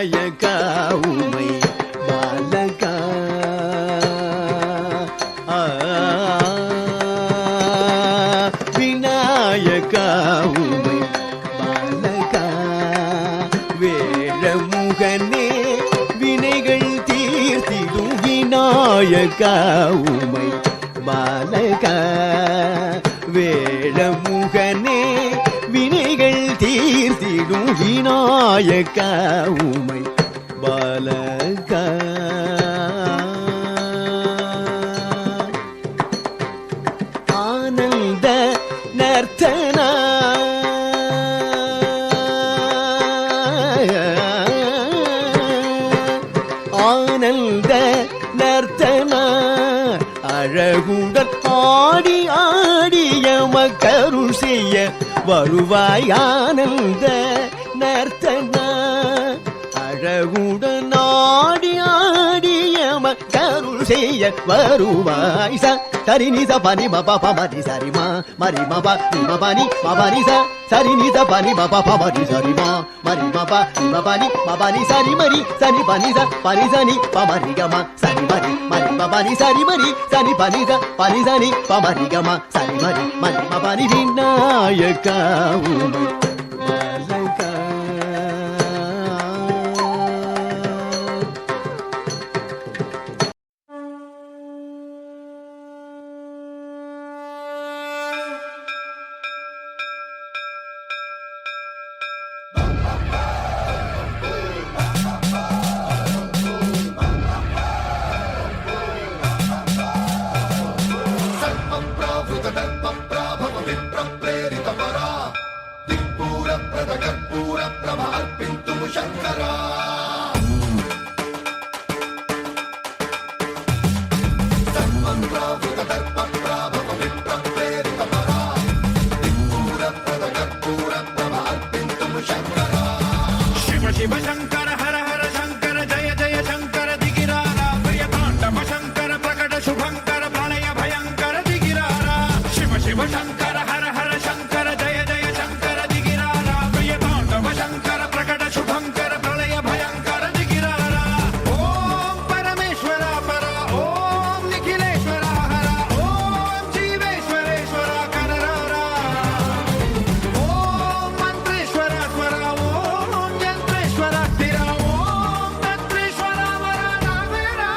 விநாயக உமை பாலகா விநாயக உமை பாலகா வேழமுகனே வினைகள் தீர்த்திடும் விநாயக உமை பாலகா வேழமுகனே வினைகள் தீர்த்திடும் விநாயக உமை பாலகா ஆனந்த நர்த்தனா ஆனந்த நர்த்தனா அழகுடன் ஆடி ஆடிய மக்கருள் செய்ய வருவாய் ஆனந்த நர்த்தனா அழகுடன் ஆடி ஆடிய மக்கருள் செய்ய வருவாய் சரி நிச பனி மப பமரி சரி மா மரி மப நிம பனி மபனி சரி நிச பனி மப பமரி சரி மா மரி மப நிம பனி மபனி சரி மரி சனி பனி பனி சனி பமரி கம சரி மரி மரி மபனி சரி மரி சனி பனி பனி சனி பமரி கம சரி மரி மரி மபனி விநாயக உமை பாலகா शिव शंकर हर हर शंकर जय जय शंकर दिगिरारा प्रिय तांडव शंकर प्रकट शुभंकर प्रलय भयंकर दिगिरारा शिव शिव शंकर हर हर शंकर जय जय शंकर दिगिरारा प्रिय तांडव शंकर प्रकट शुभंकर प्रलय भयंकर दिगिरारा ओम परमेश्वर पर ओम निखिलेश्वर हर ओम जीवेश्वरेश्वर कररारा ओम मंत्रेश्वर स्वर ओम यंत्रेश्वर स्थिर ओम तत्रेश्वर वरदामेरा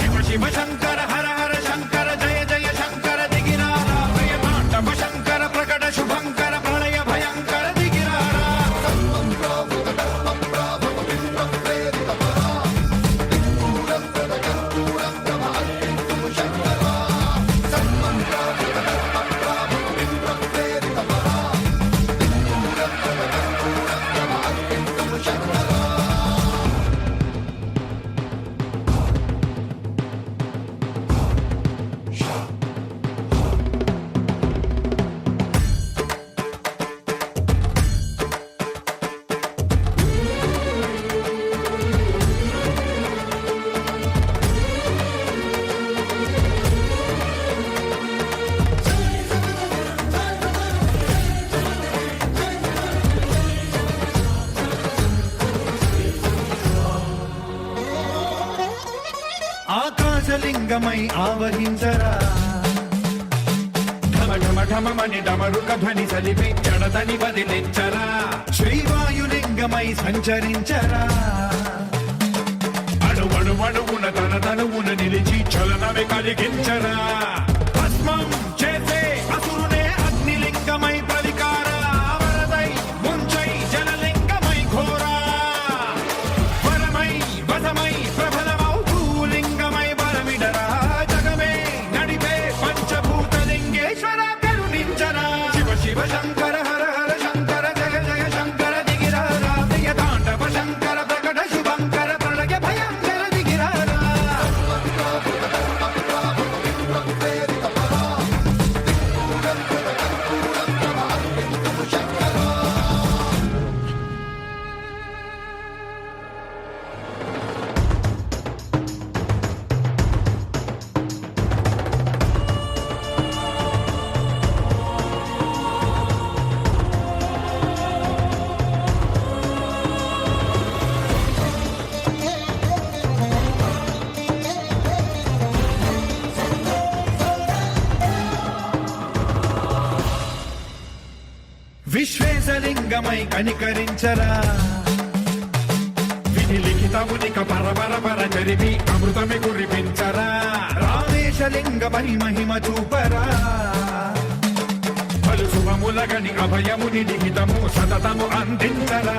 शिव शिव शंकर हर हर शंकर जय जय शंकर दिगिरारा प्रिय तांडव शंकर प्रकट शुभंकर प्रलय भयंकर दिगिरारा ఆకాశలింగమై ఆవహించరా ఢమ ఢమ ఢమ మని డమరుక ధ్వని సలిపి జడదని వదిలించరా శ్రీవాయులింగమై సంచరించరా అణువణువున తన తనువున నిలిచి చలనమే కలిగించరా భస్మం చేసే అసురునే అగ్నిలింగమై ప్రవికారా వరదై ముంచై జలలింగమై ఘోరా వరమై వదమై ప్రబలమౌ భూలింగమై బలమిడరా జగమే నడిపే పంచభూతలింగేశ్వర కరుణించరా శివ శివ శంకర హర హర శంకర జయ జయ శంకర దిగిరారా ప్రియ తాండవ శంకర ప్రకట శుభంకర ప్రళయ భయంకర దిగిరారా వేగమై కనికరించరా విధి లిఖితమునిక పరపర పర జరిపి అమృతమి కురిపించరా రామేశలింగ మహిమ చూపరా పలు శుభములగని అభయముని లిఖితము సతతము అందించరా